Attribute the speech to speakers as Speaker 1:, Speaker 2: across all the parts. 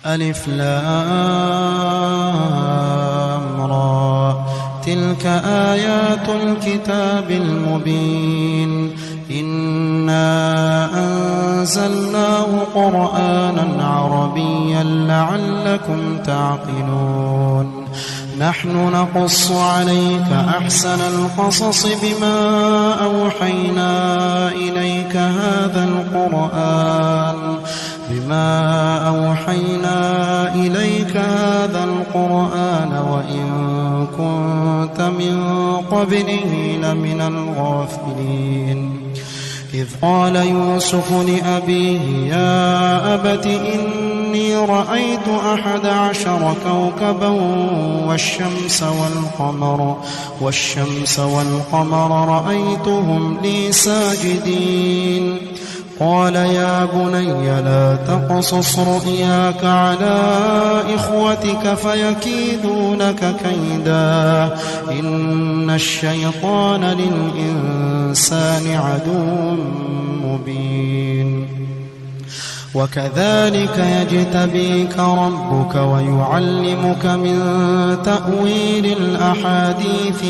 Speaker 1: ألف لام را تلك آيات الكتاب المبين إنا أنزلناه قرآنا عربيا لعلكم تعقلون نحن نقص عليك أحسن القصص بما أوحينا إليك هذا القرآن وإن كنت من قبله لمن الغافلين إذ قال يوسف لأبيه يا أبت إني رأيت 11 كوكبا والشمس والقمر رأيتهم لي ساجدين قال يا بني لا تقصص رؤياك على إخوتك فيكيدوا لك كيدا إن الشيطان للإنسان عدو مبين وكذلك يجتبيك ربك ويعلمك من تأويل الأحاديث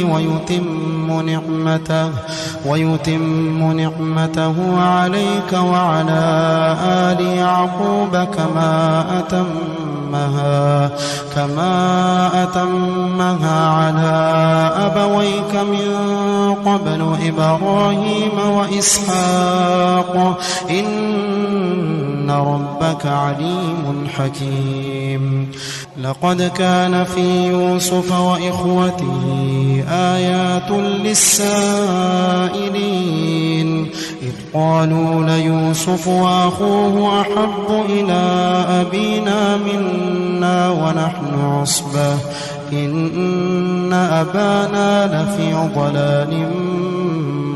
Speaker 1: ويتم نعمته عليك وعلى آل يعقوب كما أتمها على أبويك من قبل إبراهيم وإسحاق إن ربك عليم حكيم لقد كان في يوسف وإخوته آيات للسائلين إذ قالوا ليوسف وأخوه أحب إلى أبينا منا ونحن عصبة إن أبانا لفي ضلال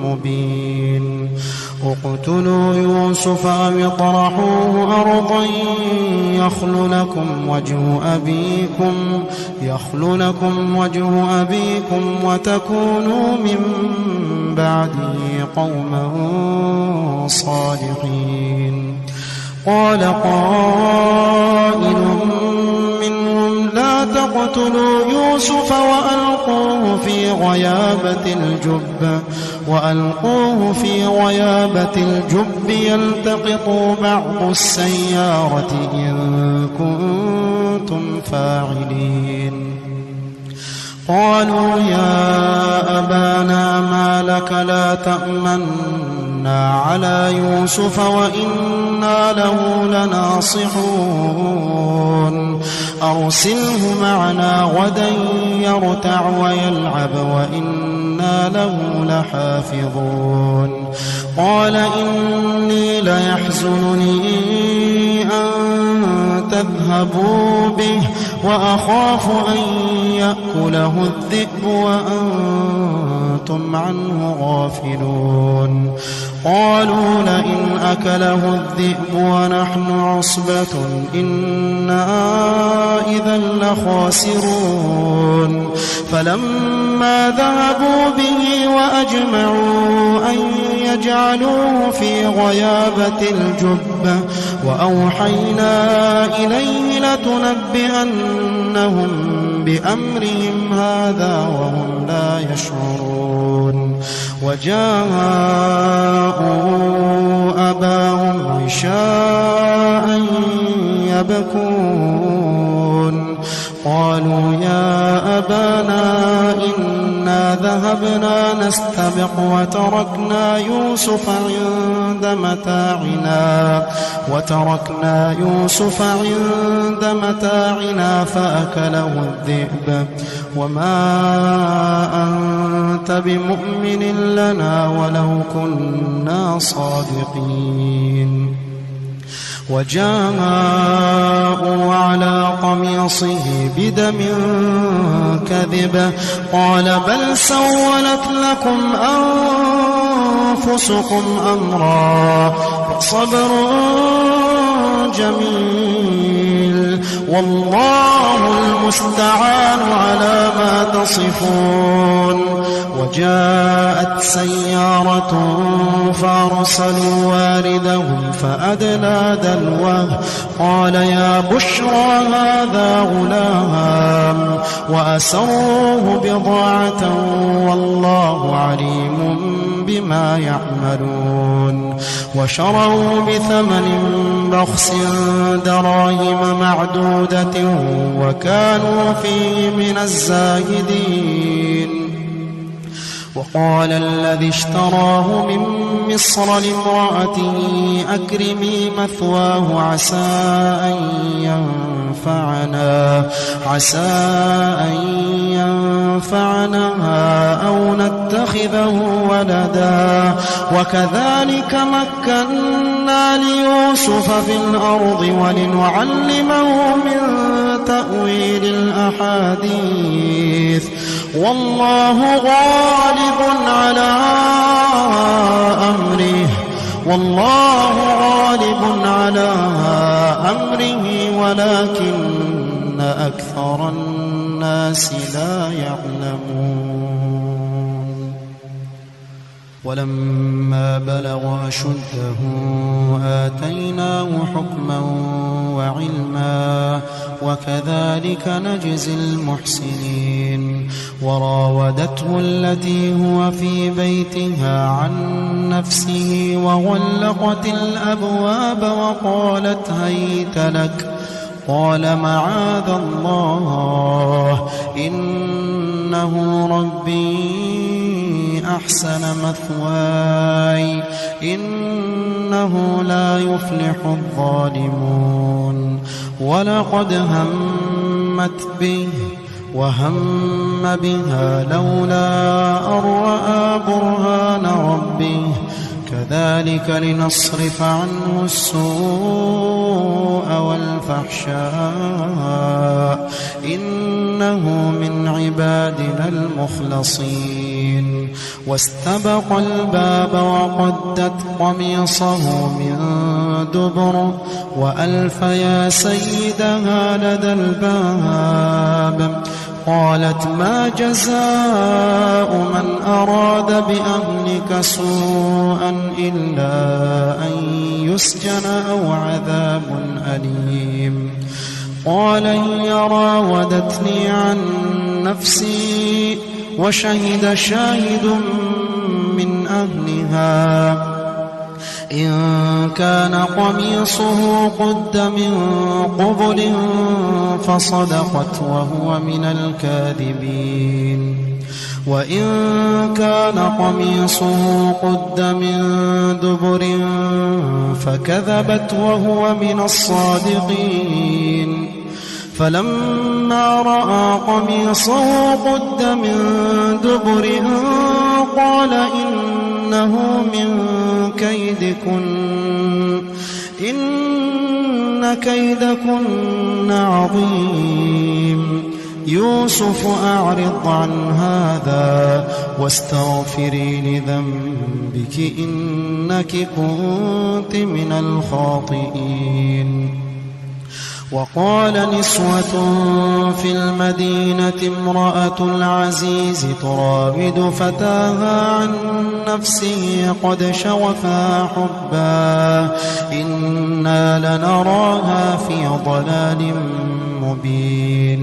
Speaker 1: مبين اقتلوا يوسف أو اطرحوه أرضا يخل لكم وجه أبيكم وتكونوا من بعده قوما صالحين قال قائل منهم لا تقتلوا يوسف وألقوه في غيابة الجب يلتقطوا بعض السيارة إن كنتم فاعلين قالوا يا أبانا ما لك لا تأمنا على يوسف وإنا له لناصحون أرسله معنا غدا يرتع ويلعب وإنا له لحافظون قال إني ليحزنني أن تذهبوا به وأخاف أن يأكله الذئب وأنتم عنه غافلون قالوا لئن أكله الذئب ونحن عصبة إنا إذا لخاسرون فلما ذهبوا به وأجمعوا أن يجعلوه في غيابة الجب وأوحينا إليه لتنبئنهم بأمرهم هذا وهم لا يشعرون وجاءوا أباهم عشاء يبكون قالوا يا أبانا إنا ذهبنا نستبق وتركنا يوسف عند متاعنا فأكله الذئب وما أنت بمؤمن لنا ولو كنا صادقين وجاءوا على قميصه بدم كذب قال بل سولت لكم أنفسكم أمرا فصبر جميل والله المستعان على ما تصفون. وجاءت سيارة فأرسلوا واردهم فأدلى دلوه قال يا بشرى هذا غلام وأسروه بضاعة والله عليم بما يعملون. وشروا بثمن بخس دراهم معدودة وكانوا فيه من الزاهدين. وقال الذي اشتراه من مصر لامرأته أكرمي مثواه عسى أن ينفعنا أو نتخذه ولدا وكذلك مكنا ليوسف في الأرض ولنعلمه من تأويل الأحاديث والله غالب على أمره ولكن أكثر الناس لا يعلمون. ولما بلغ أشده آتيناه حكما وعلما وكذلك نجزي المحسنين. وراودته التي هو في بيتها عن نفسه وغلقت الأبواب وقالت هيت لك قال معاذ الله إنه ربي أحسن مثواي إنه لا يفلح الظالمون. ولقد همت به وهم بها لولا أن رأى برهان ربه كذلك لنصرف عنه السوء والفحشاء إنه من عبادنا المخلصين. واستبق الباب وقدت قميصه من دبر وألف يا سيدها لدى الباب قالت ما جزاء من أراد بأهلك سوءا إلا أن يسجن أو عذاب أليم. قال هي راودتني عن نفسي وشهد شاهد من أهلها إن كان قميصه قد من قبل فصدقت وهو من الكاذبين وإن كان قميصه قد من دبر فكذبت وهو من الصادقين. فلما رأى قميصه قد من دبر قال إنه من كيدكن إن كيدكن عظيم. يوسف أعرض عن هذا واستغفري لذنبك إنك كنت من الخاطئين. وقال نسوة في المدينة امرأة العزيز تراود فتاها عن نفسه قد شغفها حبا إنا لنراها في ضلال مبين.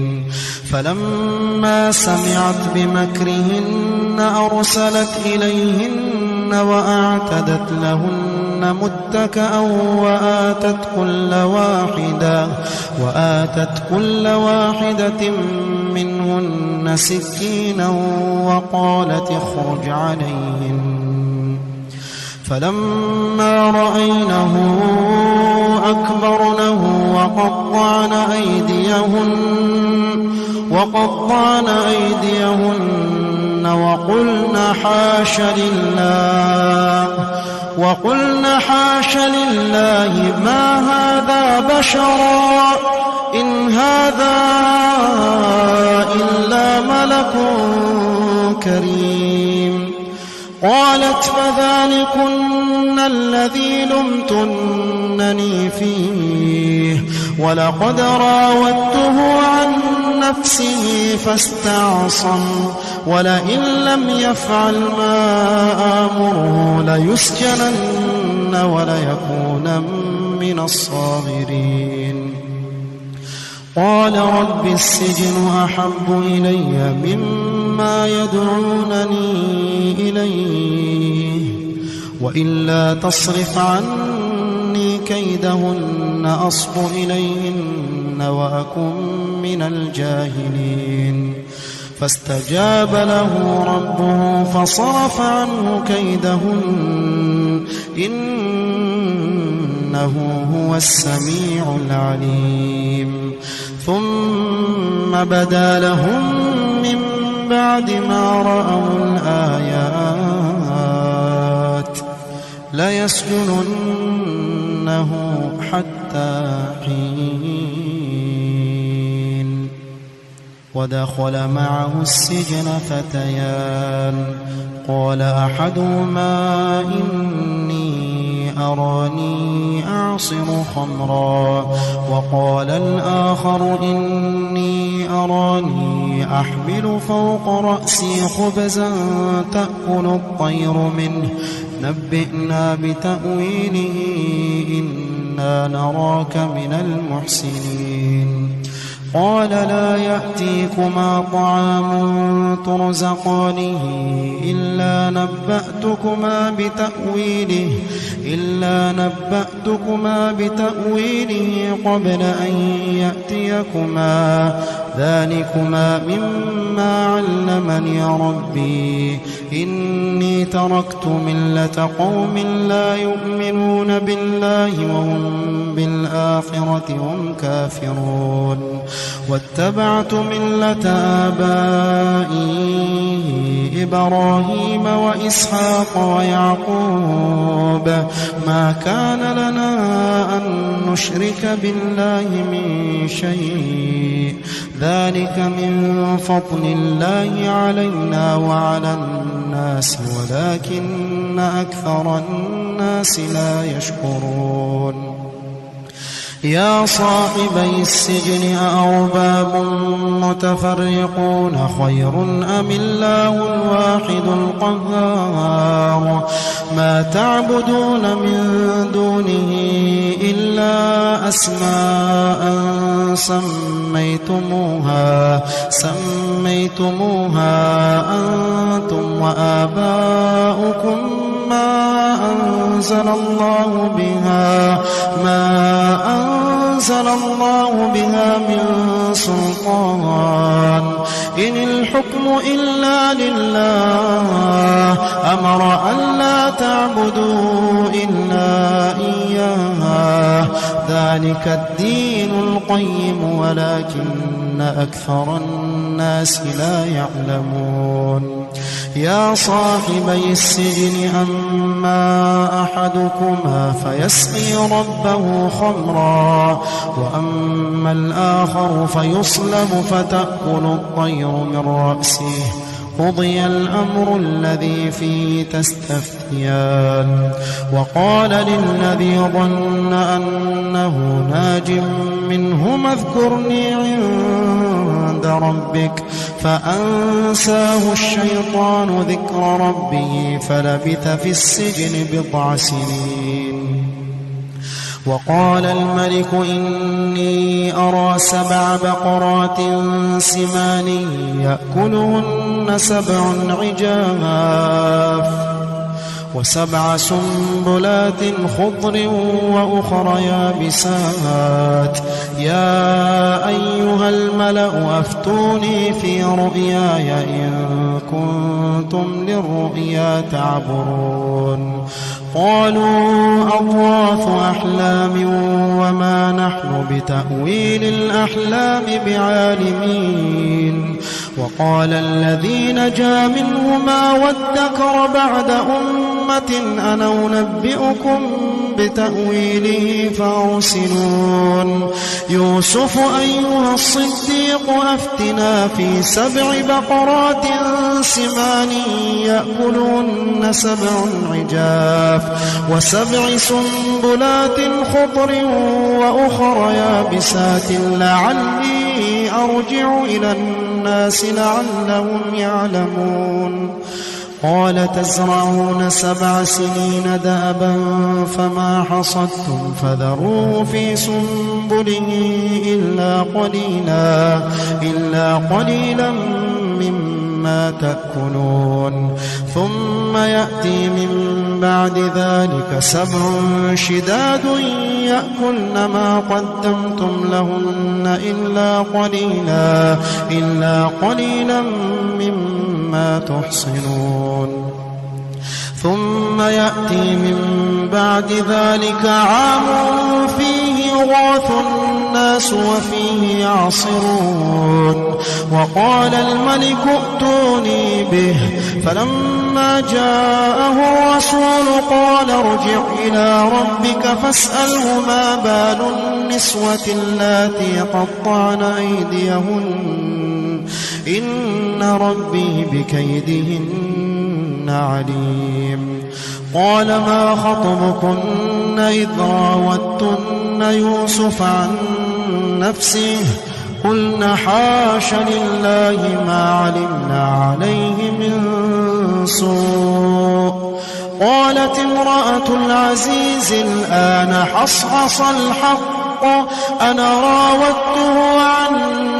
Speaker 1: فلما سمعت بمكرهن أرسلت إليهن وأعتدت لهن متكأ وآتت كل واحدة منهن سكينا وقالت اخرج عليهن. فلما رأينه أكبرنه وقطعن أيديهن وقلن حاش لله ما هذا بشرا إن هذا إلا ملك كريم. قالت فذلكن الذي لمتنني فيه ولقد راودته عن نفسه فاستعصم ولئن لم يفعل ما آمره ليسجنن وليكونن من الصاغرين قال رب السجن أحب إلي مما يدعونني إليه وإلا تصرف عني كيدهن أصب إليهن وأكن من الجاهلين فاستجاب له ربه فصرف عنه كيدهن إنه هو السميع العليم ثم بدا لهم من بعد ما رأوا الآيات ليسجننه حتى حين ودخل معه السجن فتيان قال أحدهما إني أراني أعصر خمرا وقال الآخر إني أراني أحمل فوق رأسي خبزا تأكل الطير منه نبئنا بتأويله إنا نراك من المحسنين قال لا يأتيكما طعام ترزقانه إلا نبأتكما بتأويله قبل أن يأتيكما ذلكما مما علمني ربي إني تركت ملة قوم لا يؤمنون بالله وهم بالآخرة هم كافرون واتبعت ملة آبائي إبراهيم وإسحاق ويعقوب ما كان لنا أن نشرك بالله من شيء ذلك من فضل الله علينا وعلى الناس ولكن أكثر الناس لا يشكرون يا صاحبي السجن أأرباب متفرقون خير أم الله الواحد القهار ما تعبدون من دونه إلا أسماء سميتموها أنتم وآباؤكم ما أنزل الله بها من سلطان إن الحكم إلا لله أمر ألا تعبدوا إلا إياه ذلك الدين القيم ولكن أكثر الناس لا يعلمون يا صاحبي السجن أما أحدكما فيسقي ربه خمرا وأما الآخر فيصلب فتأكل الطير من رأسه قضي الأمر الذي فيه تستفتيان وقال للذي ظن أنه ناج منهما اذكرني عند ربك فأنساه الشيطان ذكر ربه فلبث في السجن بضع سنين وقال الملك إني أرى 7 بقرات سمان يأكلهن 7 عجاف و7 سنبلات خضر وأخر يابسات يا أيها الملأ أفتوني في رؤياي إن كنتم للرؤيا تعبرون قالوا أضغاث أحلام وما نحن بتأويل الأحلام بعالمين وقال الذي نجا منهما وادكر بعد أمة أنا أنبئكم بتأويله فأرسلون يوسف أيها الصديق أفتنا في 7 بقرات سمان يأكلهن 7 عجاف و7 سنبلات خضر وأخر يابسات لعلي أرجع إلى الناس لعلهم يعلمون قال تزرعون 7 سنين دأبا فما حصدتم فذروه في سنبله إلا قليلا مما تأكلون ثم يأتي من بعد ذلك 7 شداد يأكلن ما قدمتم لهن إلا قليلا مما تحصنون ثم يأتي من بعد ذلك عام فيه يغاث الناس وفيه يعصرون وقال الملك ائتوني به فلما جاءه الرسول قال ارجع إلى ربك فاسأله ما بال النسوة اللاتي قطعن أيديهن إن ربي بكيدهن عليم قال ما خطبكن إذ راوتن يوسف عن نفسه قلنا حاش لله ما علمنا عليه من سوء قالت امرأة العزيز الآن حصحص الحق أنا راودته عن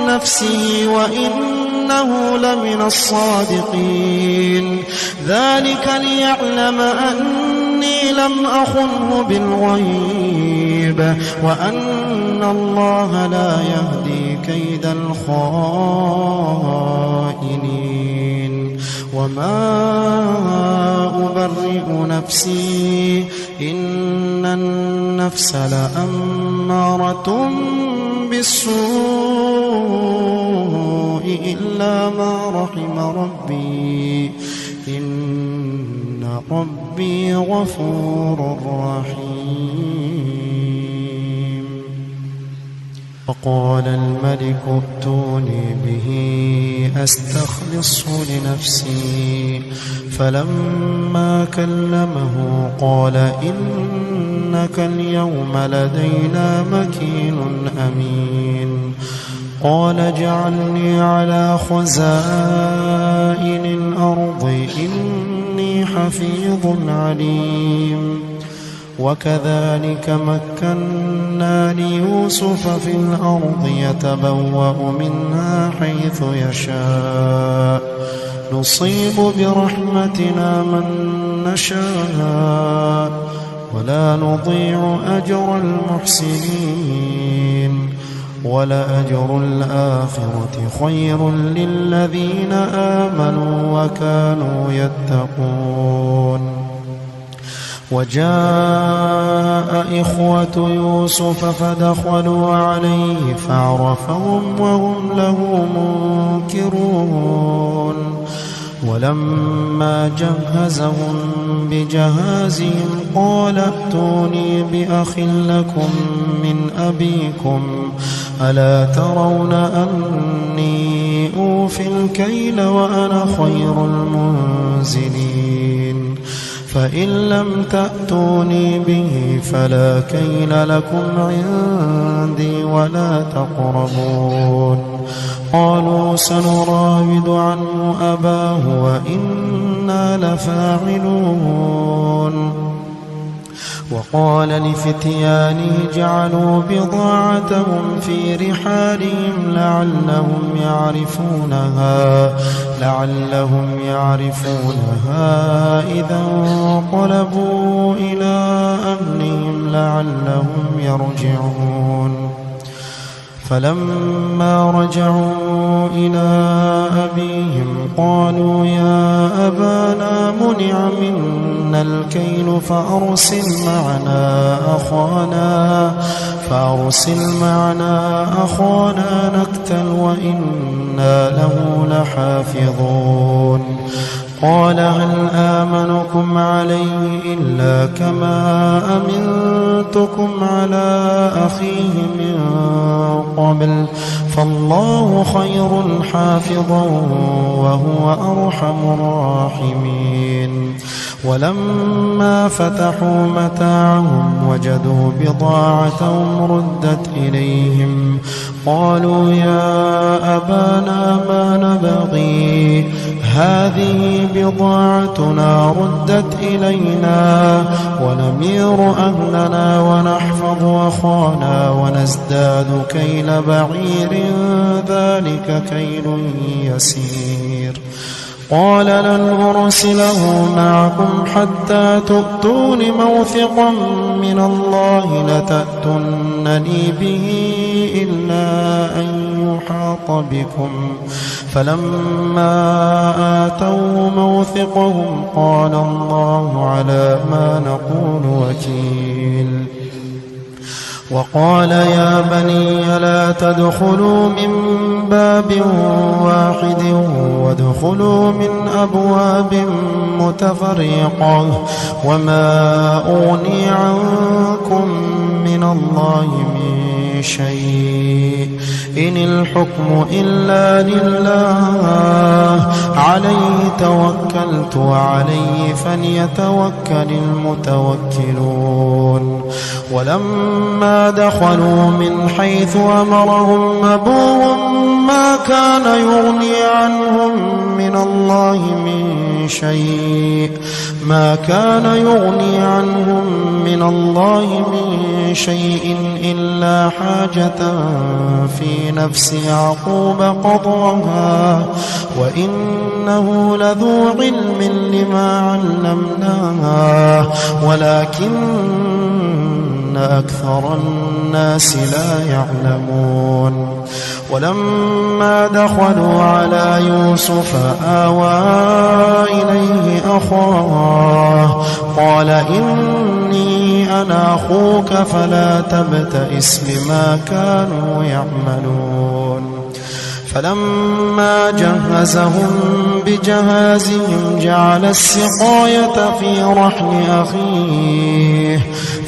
Speaker 1: نفسه وإنه لمن الصادقين ذلك ليعلم أني لم أخنه بالغيب وأن الله لا يهدي كيد الخائنين وما أبرئ نفسي إن النفس لأمارة بالسوء إلا ما رحم ربي إن ربي غفور رحيم وقال الملك ائتوني به أستخلصه لنفسي فلما كلمه قال إنك اليوم لدينا مكين أمين قال اجعلني على خزائن الأرض إني حفيظ عليم وكذلك مكنا ليوسف في الأرض يتبوأ منها حيث يشاء نصيب برحمتنا من نشاء ولا نضيع أجر المحسنين ولأجر الآخرة خير للذين آمنوا وكانوا يتقون وجاء إخوة يوسف فدخلوا عليه فعرفهم وهم له منكرون ولما جهزهم بجهازهم قال ائتوني بأخ لكم من أبيكم ألا ترون أني أوفي الكيل وأنا خير المنزلين فإن لم تأتوني به فلا كيل لكم عندي ولا تقربون قالوا سنراود عنه أباه وإنا لفاعلون وقال لفتيانه جعلوا بضاعتهم في رحالهم لعلهم يعرفونها إذا انقلبوا إلى أهلهم لعلهم يرجعون فلما رجعوا إلى أبيهم قالوا يا أبانا منع منا الكيل فأرسل معنا أخانا نكتل وإنا له لحافظون قال هل آمنكم عليه إلا كما أمنتكم على أخيه من قبل فالله خير حافظا وهو أرحم الراحمين ولما فتحوا متاعهم وجدوا بضاعتهم ردت إليهم قالوا يا أبانا ما نبغي هذه بضاعتنا ردت إلينا ونمير أهلنا ونحفظ أخانا ونزداد كيل بعير ذلك كيل يسير قال لن أرسله معكم حتى تؤتون موثقا من الله لتأتونني به إلا أن يحاط بكم فلما آتوا موثقهم قال الله على ما نقول وكيل وقال يا بني لا تدخلوا من باب واحد وادخلوا من أبواب متفرقة وما أغني عنكم من الله من شيء إن الحكم إلا لله عليه توكلت وعليه فليتوكل المتوكلون ولما دخلوا من حيث أمرهم أبوهم ما كان يغني عنهم من الله من شيء إلا حاجة في نفس يعقوب قضاها وإنه لذو علم لما علمناه ولكن أكثر الناس لا يعلمون ولما دخلوا على يوسف آوى إليه أخاه قال إني أنا أخوك فلا تبتئس بما كانوا يعملون فلما جهزهم بجهازهم جعل السقاية في رحل أخيه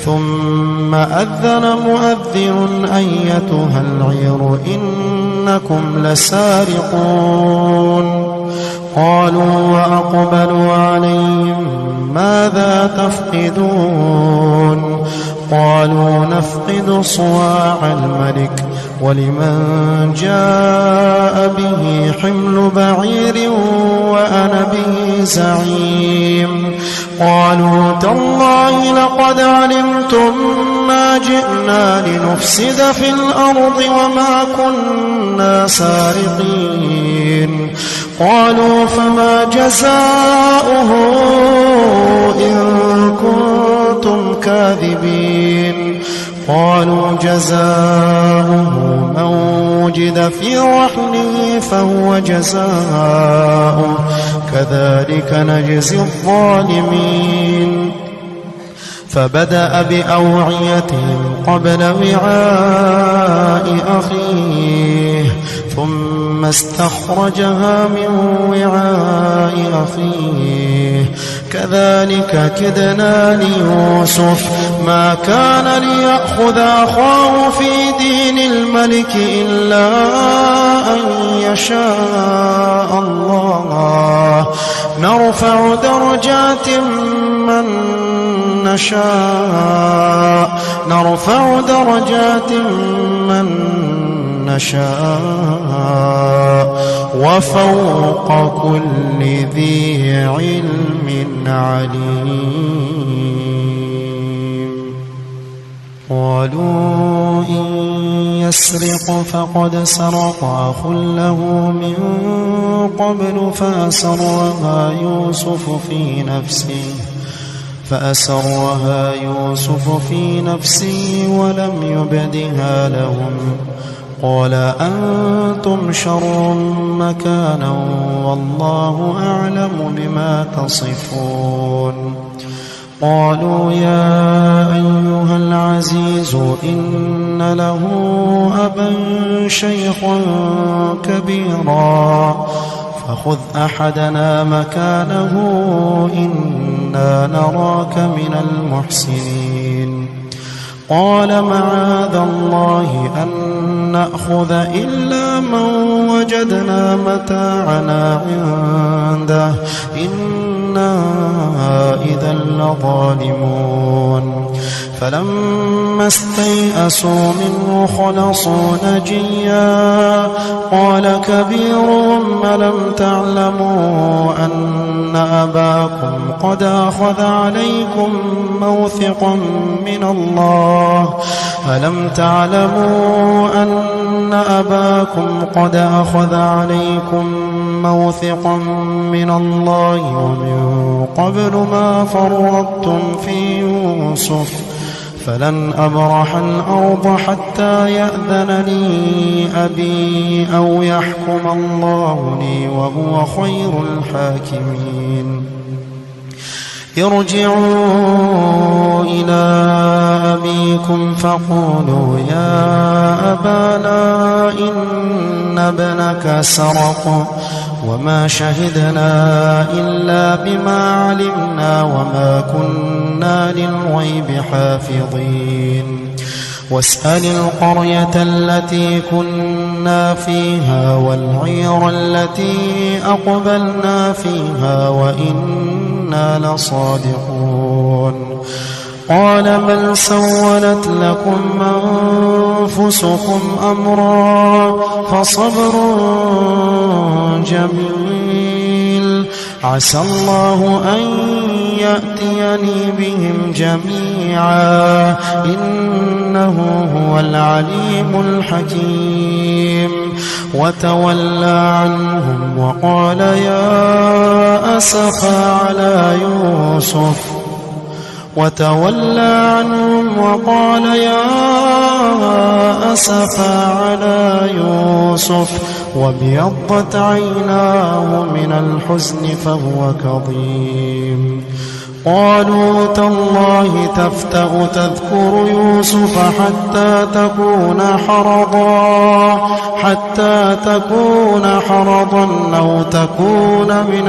Speaker 1: ثم أذن مؤذن أيتها العير إنكم لسارقون قالوا وأقبلوا عليهم ماذا تفقدون قالوا نفقد صواع الملك ولمن جاء به حمل بعير وأنا به زعيم قالوا تالله لقد علمتم ما جئنا لنفسد في الأرض وما كنا سارقين قالوا فما جزاؤه إن كنتم كاذبين قالوا جزاؤه من وجد في رحله فهو جزاؤه كذلك نجزي الظالمين فبدأ بأوعيتهم قبل وعاء أخيه ثم استخرجها من وعاء أخيه كذلك كدنا ليوسف ما كان ليأخذ أخاه في دين الملك إلا أن يشاء الله نرفع درجات من نشاء وفوق كل ذي علم عليم قالوا إن يسرق فقد سرق أخ له من قبل فأسرها يوسف في نفسه ولم يبدها لهم قال أنتم شر مكانا والله أعلم بما تصفون قالوا يا أيها العزيز إن له أبا شيخا كبيرا فخذ أحدنا مكانه إنا نراك من المحسنين قال معاذ الله أن نأخذ إلا من وجدنا متاعنا عنده إنا إذا لظالمون فلما استيئسوا منه خلصوا نجيا قال كبيرهم ألم تعلموا أن أباكم قد أخذ عليكم موثقا من الله ألم تعلموا أن أباكم قد أخذ عليكم موثقا من الله ومن قبل ما فرطتم في يوسف فلن أبرح الأرض حتى يأذن لي أبي أو يحكم الله لي وهو خير الحاكمين ارجعوا إلى أبيكم فقولوا يا أبانا إن ابنك سرق وما شهدنا إلا بما علمنا وما كنا للغيب حافظين واسأل القرية التي كنا فيها والعير التي أقبلنا فيها وإنا لصادقون قال بل سولت لكم أنفسكم أمرا فصبر جميل عسى الله أن يأتيني بهم جميعا إنه هو العليم الحكيم وتولى عنهم وقال يا أسفا على يوسف وتولى عنهم وقال يا أسفا على يوسف وابيضت عيناه من الحزن فهو كظيم قالوا تالله تفتأ تذكر يوسف حتى تكون حرضا أو تكون من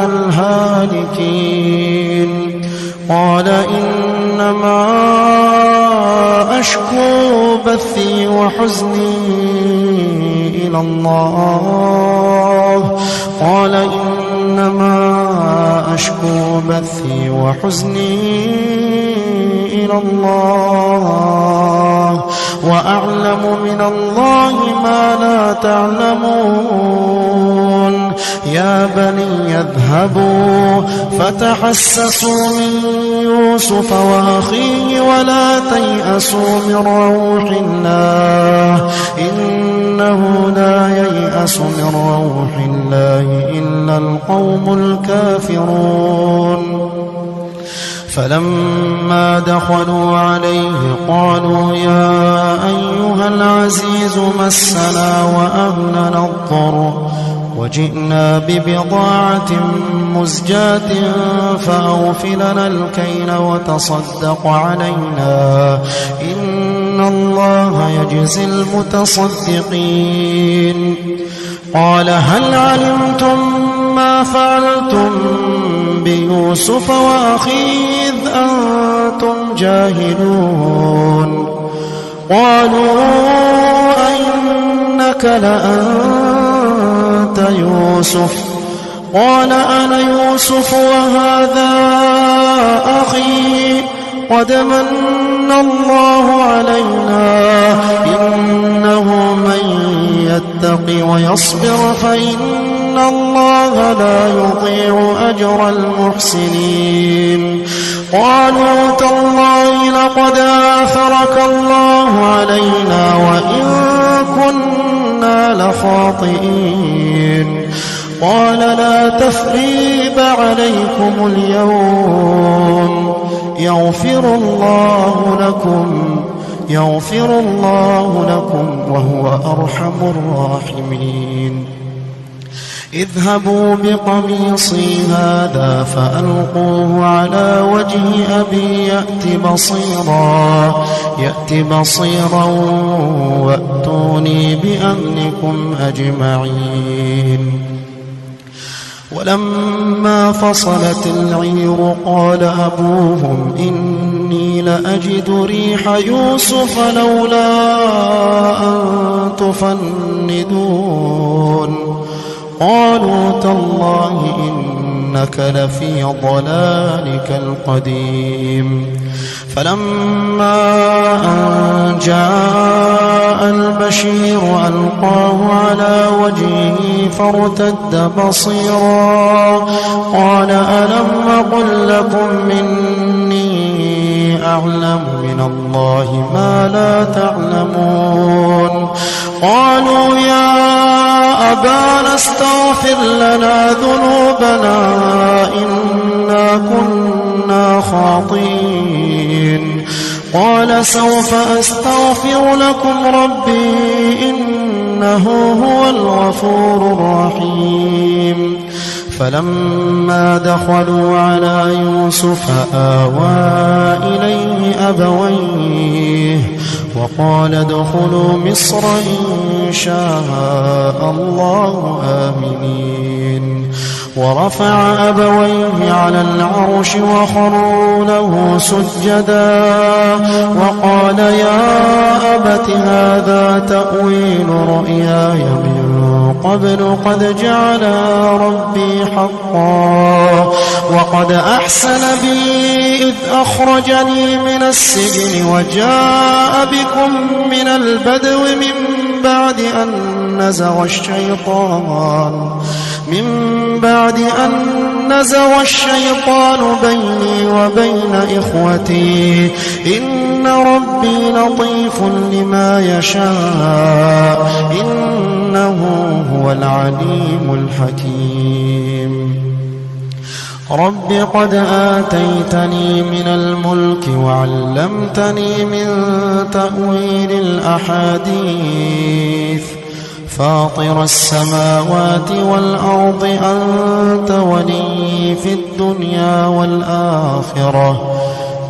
Speaker 1: الهالكين قال إنما أشكو بثي وحزني إلى الله قال إنما أشكو بثي وحزني إلى الله وأعلم من الله ما لا تعلمون يا بني اذهبوا فتحسسوا من يوسف وأخيه ولا تيأسوا من روح الله إنه لا ييأس من روح الله إلا القوم الكافرون فلما دخلوا عليه قالوا يا أيها العزيز مسنا وأهلنا الضر وجئنا ببضاعة مزجاة فأوف لنا الكيل وتصدق علينا إن الله يجزي المتصدقين قال هل علمتم ما فعلتم بيوسف وأخيه إذ أنتم جاهلون قالوا أئنك لأنت يوسف قال أنا يوسف وهذا أخي قد من الله علينا إنه من يتق ويصبر فإن الله لا يضيع أجر المحسنين قالوا تالله لقد آثرك الله علينا وإن كنا لخاطئين قال لا تثريب عليكم اليوم يغفر الله لكم وهو أرحم الراحمين اذهبوا بقميصي هذا فألقوه على وجه أبي يأت بصيرا وأتوني بأهلكم أجمعين ولما فصلت العير قال أبوهم إني لأجد ريح يوسف لولا أن تفندون قالوا تالله إنك لفي ضلالك القديم فلما أن جاء البشير ألقاه على وجهه فارتد بصيرا قال ألم أقل لكم إني أعلم من الله ما لا تعلمون قالوا يا أبانا استغفر لنا ذنوبنا إنا كنا خاطئين قال سوف أستغفر لكم ربي إنه هو الغفور الرحيم فلما دخلوا على يوسف آوى إليه أبويه وقال ادخلوا مصر إن شاء الله آمنين ورفع أبويه على العرش وخروا له سجدا وقال يا أبت هذا تأويل رؤياي من قبل قد جعل ربي حقا وقد أحسن بي إذ أخرجني من السجن وجاء بكم من البدو من بعد أن نزغ الشيطان بيني وبين إخوتي إن ربي لطيف لما يشاء إنه هو العليم الحكيم رب قد آتيتني من الملك وعلمتني من تأويل الأحاديث فاطر السماوات والأرض أنت ولي في الدنيا والآخرة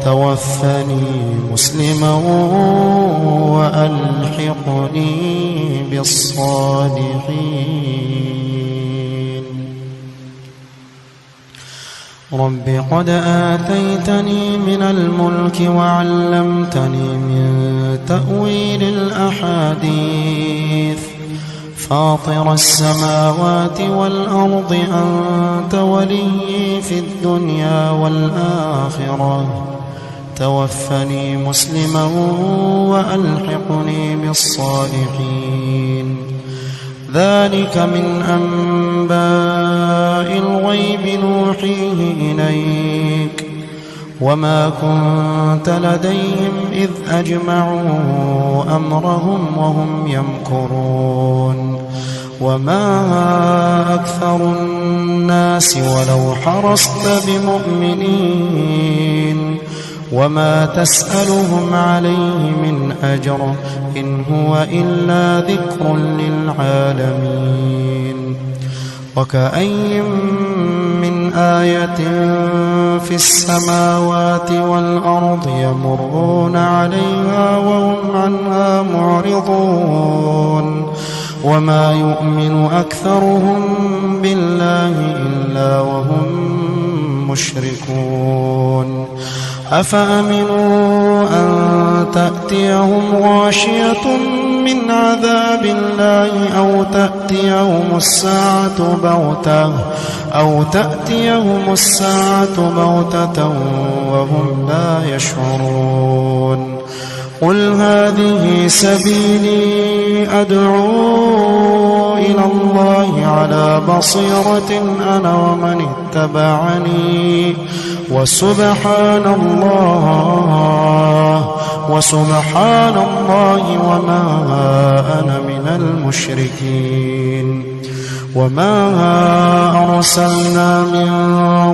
Speaker 1: توفني مسلما وألحقني بالصالحين رب قد آتيتني من الملك وعلمتني من تأويل الأحاديث فاطر السماوات والأرض أنت ولي في الدنيا والآخرة توفني مسلما وألحقني بالصالحين ذلك من أنباء الغيب نوحيه إليك وما كنت لديهم إذ أجمعوا أمرهم وهم يمكرون وما أكثر الناس ولو حرصت بمؤمنين وما تسألهم عليه من أجر إن هو إلا ذكر للعالمين وكأي من آية في السماوات والأرض يمرون عليها وهم عنها معرضون وما يؤمن أكثرهم بالله إلا وهم مشركون أفأمنوا أن تأتيهم غاشية من عذاب الله أو تأتيهم الساعة بغتة وهم لا يشعرون قل هذه سبيلي أدعو إلى الله على بصيرة أنا ومن اتبعني وسبحان الله وما أنا من المشركين وما أرسلنا من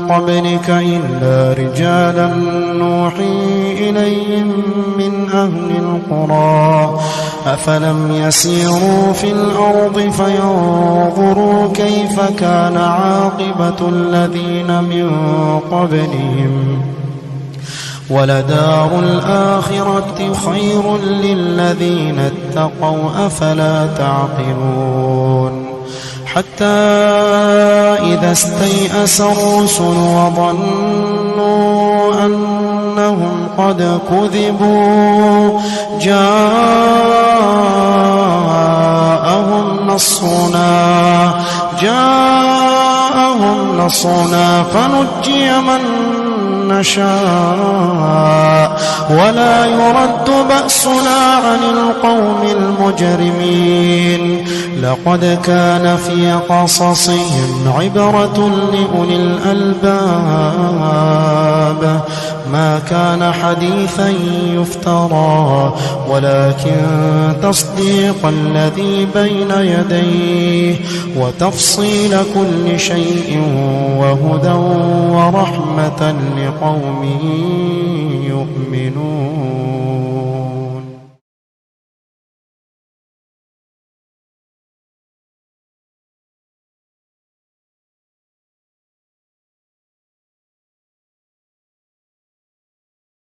Speaker 1: قبلك إلا رجالا نوحي إليهم من أهل القرى أفلم يسيروا في الأرض فينظروا كيف كان عاقبة الذين من قبلهم ولدار الآخرة خير للذين اتقوا أفلا تعقلون حتى إذا استيأس الرسل وظنوا أنهم قد كذبوا جاءهم نصرنا فنجي من نشاء ولا يرد بأسنا عن القوم المجرمين. لقد كان في قصصهم عبرة لأولي الألباب ما كان حديثا يفترى ولكن تصديق الذي بين يديه وتفصيل كل شيء وهدى ورحمة لقوم يؤمنون.